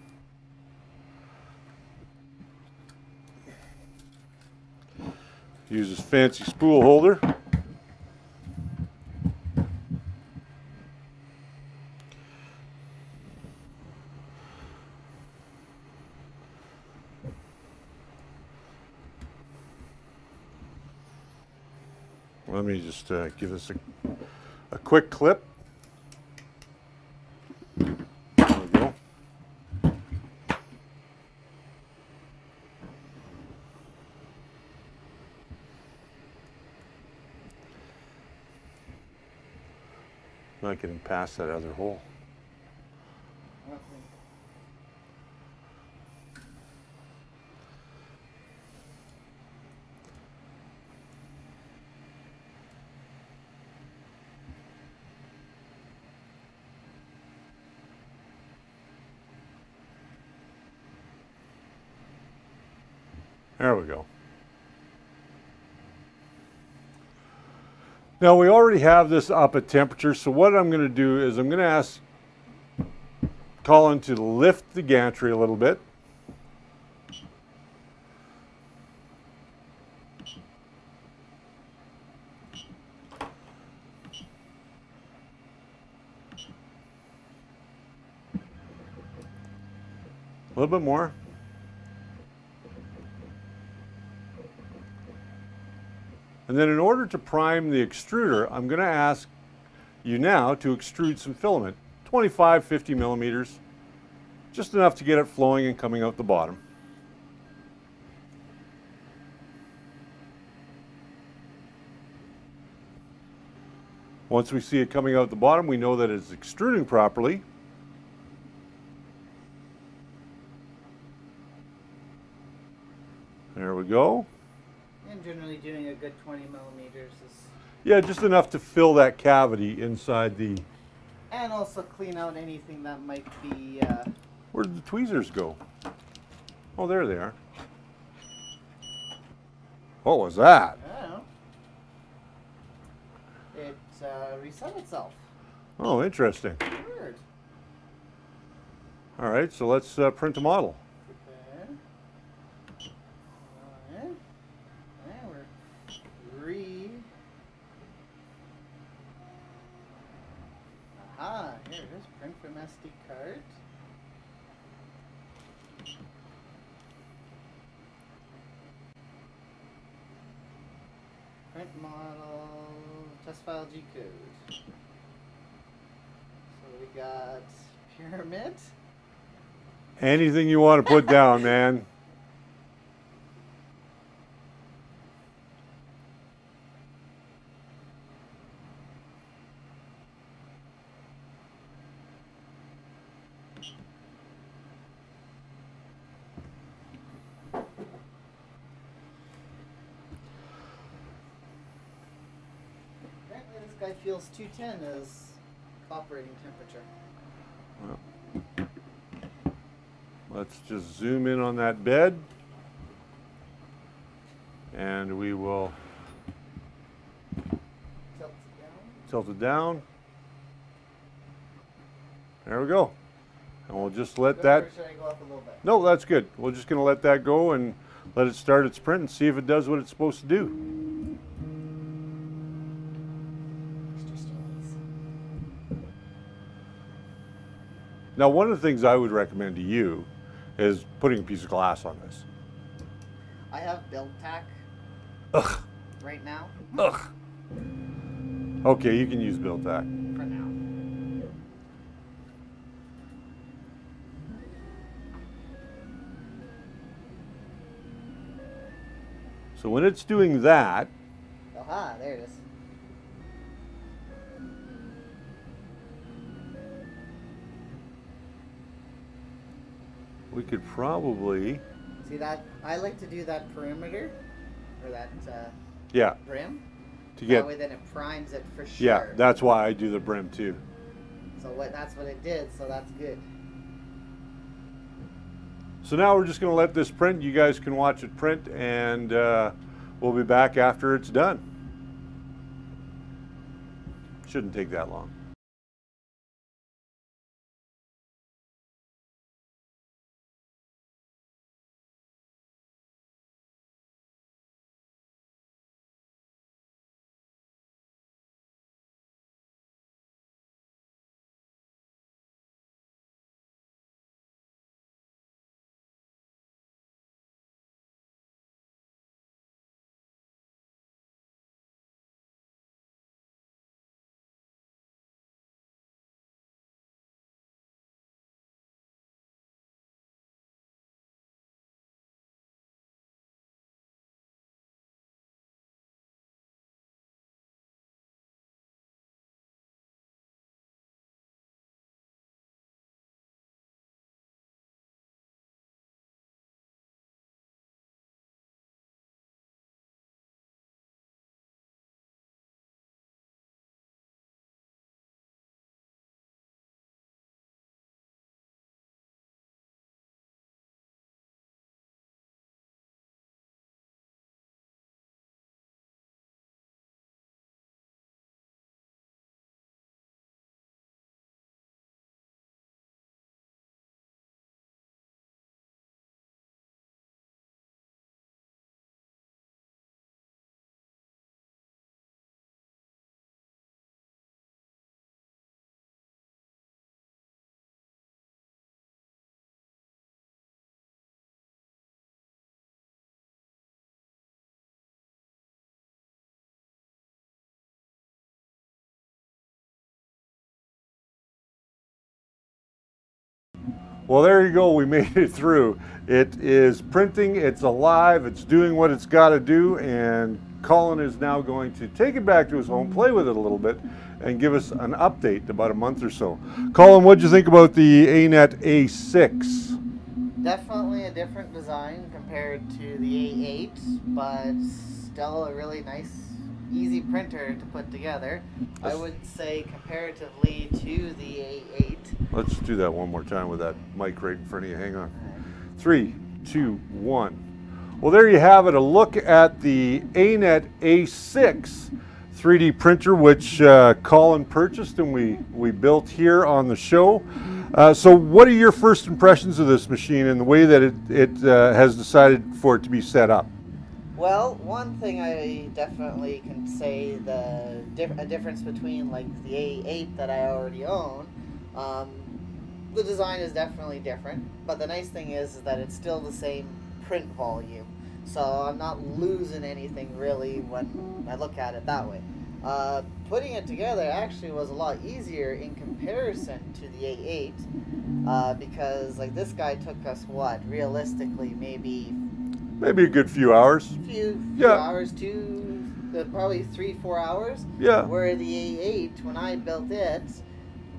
Use this fancy spool holder. Let me just give this a quick clip. There we go. Not getting past that other hole. There we go. Now we already have this up at temperature, so what I'm going to do is I'm going to ask Colin to lift the gantry a little bit. A little bit more. And then in order to prime the extruder, I'm going to ask you now to extrude some filament, 25, 50 millimeters, just enough to get it flowing and coming out the bottom. Once we see it coming out the bottom, we know that it's extruding properly. There we go. And generally doing a good 20 millimeters is... Yeah, just enough to fill that cavity inside the... And also clean out anything that might be... Where did the tweezers go? Oh, there they are. What was that? I don't know. It reset itself. Oh, interesting. Weird. All right, so let's print a model. Okay. Alright. Now we're Aha, here it is. Print from SD card. Print model, test file G code. So we got pyramid. Anything you want to put down, man. Apparently this guy feels 210 as operating temperature. Well, let's just zoom in on that bed, and we will tilt it down. There we go. And we'll just let that... Or should I go up a little bit? No, that's good. We're just going to let that go and let it start its print and see if it does what it's supposed to do. Now, one of the things I would recommend to you is putting a piece of glass on this. I have build tack Ugh. right now. Ugh. Okay, you can use built tack. For now. So when it's doing that, Aha, there it is. we could probably... See that? I like to do that perimeter, or that Yeah, brim. to get... That way then it primes it for sure. Yeah, that's why I do the brim too. So that's what it did, so that's good. So now we're just going to let this print. You guys can watch it print, and we'll be back after it's done. Shouldn't take that long. Well, there you go. We made it through. It is printing. It's alive. It's doing what it's got to do. And Colin is now going to take it back to his home, play with it a little bit, and give us an update about a month or so. Colin, what did you think about the ANET A6? Definitely a different design compared to the A8, but still a really nice, easy printer to put together. I would say comparatively to the A8. Let's do that one more time with that mic right in front of you. Hang on. 3, 2, 1. Well, there you have it. A look at the ANET A6 3D printer, which Colin purchased and we built here on the show. So what are your first impressions of this machine and the way that it has decided for it to be set up? Well, one thing I definitely can say, a difference between like the A8 that I already own, the design is definitely different, but the nice thing is that it's still the same print volume. So I'm not losing anything really when I look at it that way. Putting it together actually was a lot easier in comparison to the A8 because like this guy took us what, realistically maybe a good few hours. Few yeah. hours, probably 3-4 hours. Yeah. Where the A8, when I built it,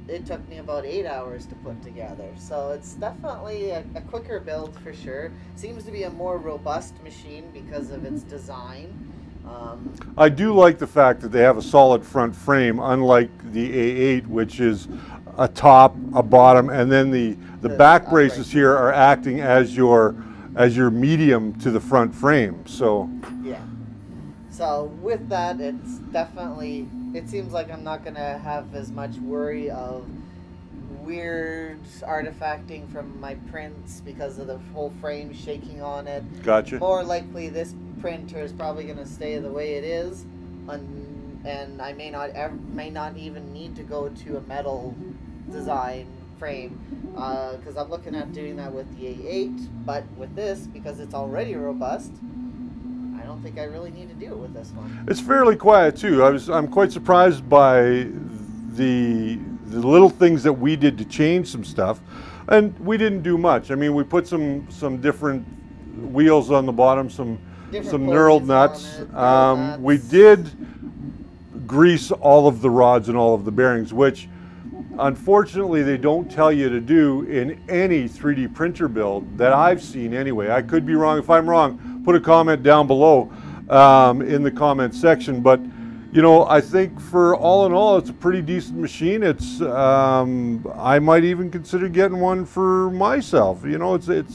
it took me about 8 hours to put together. So it's definitely a quicker build for sure. Seems to be a more robust machine because of its design. I do like the fact that they have a solid front frame, unlike the A8, which is a top, a bottom, and then the back braces here are acting as your medium to the front frame. So yeah. So with that, it's definitely, it seems like I'm not going to have as much worry of weird artifacting from my prints because of the whole frame shaking on it. Gotcha. More likely this printer is probably going to stay the way it is, and I may not even need to go to a metal design frame because I'm looking at doing that with the A8, but with this, because it's already robust, I don't think I really need to do it with this one. It's fairly quiet too. I'm quite surprised by the little things that we did to change some stuff, and we didn't do much. I mean, we put some different wheels on the bottom, some knurled nuts. We did grease all of the rods and all of the bearings, which unfortunately they don't tell you to do in any 3D printer build that I've seen anyway. I could be wrong. If I'm wrong, put a comment down below in the comment section. But you know, I think for all in all, it's a pretty decent machine. It's I might even consider getting one for myself. You know, it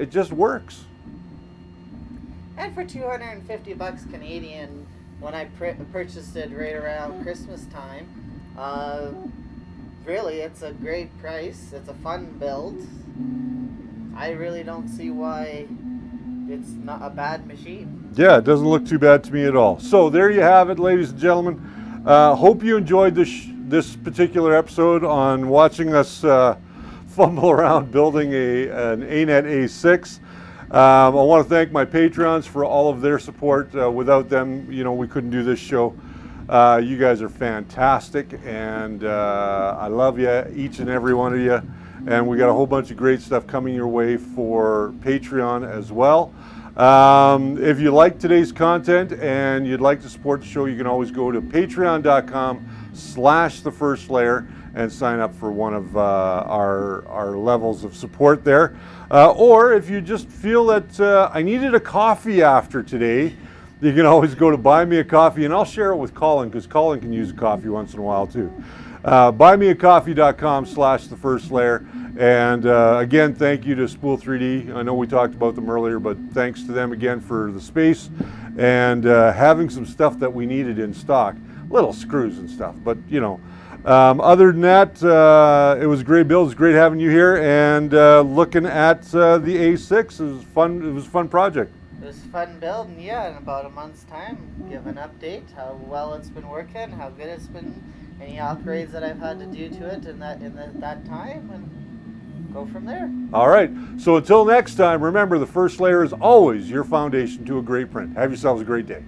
just works. And for 250 bucks Canadian, when I purchased it right around Christmas time, really, it's a great price. It's a fun build. I really don't see why it's not a bad machine. Yeah, it doesn't look too bad to me at all. So there you have it, ladies and gentlemen. Hope you enjoyed this particular episode on watching us fumble around building an ANET A6. I want to thank my Patreons for all of their support. Without them, you know, we couldn't do this show. You guys are fantastic, and I love you, each and every one of you. And we got a whole bunch of great stuff coming your way for Patreon as well. If you like today's content and you'd like to support the show, you can always go to patreon.com/thefirstlayer and sign up for one of our levels of support there. Or if you just feel that I needed a coffee after today, you can always go to Buy Me a Coffee, and I'll share it with Colin because Colin can use a coffee once in a while too. buymeacoffee.com/thefirstlayer. And again, thank you to Spool 3D. I know we talked about them earlier, but thanks to them again for the space and having some stuff that we needed in stock. Little screws and stuff, but you know. Other than that, it was a great build. It was great having you here, and looking at the A6. It was fun. It was a fun project. It was a fun build, and yeah, in about a month's time, give an update how well it's been working, how good it's been, any upgrades that I've had to do to it in that time, and go from there. All right. So until next time, remember the first layer is always your foundation to a great print. Have yourselves a great day.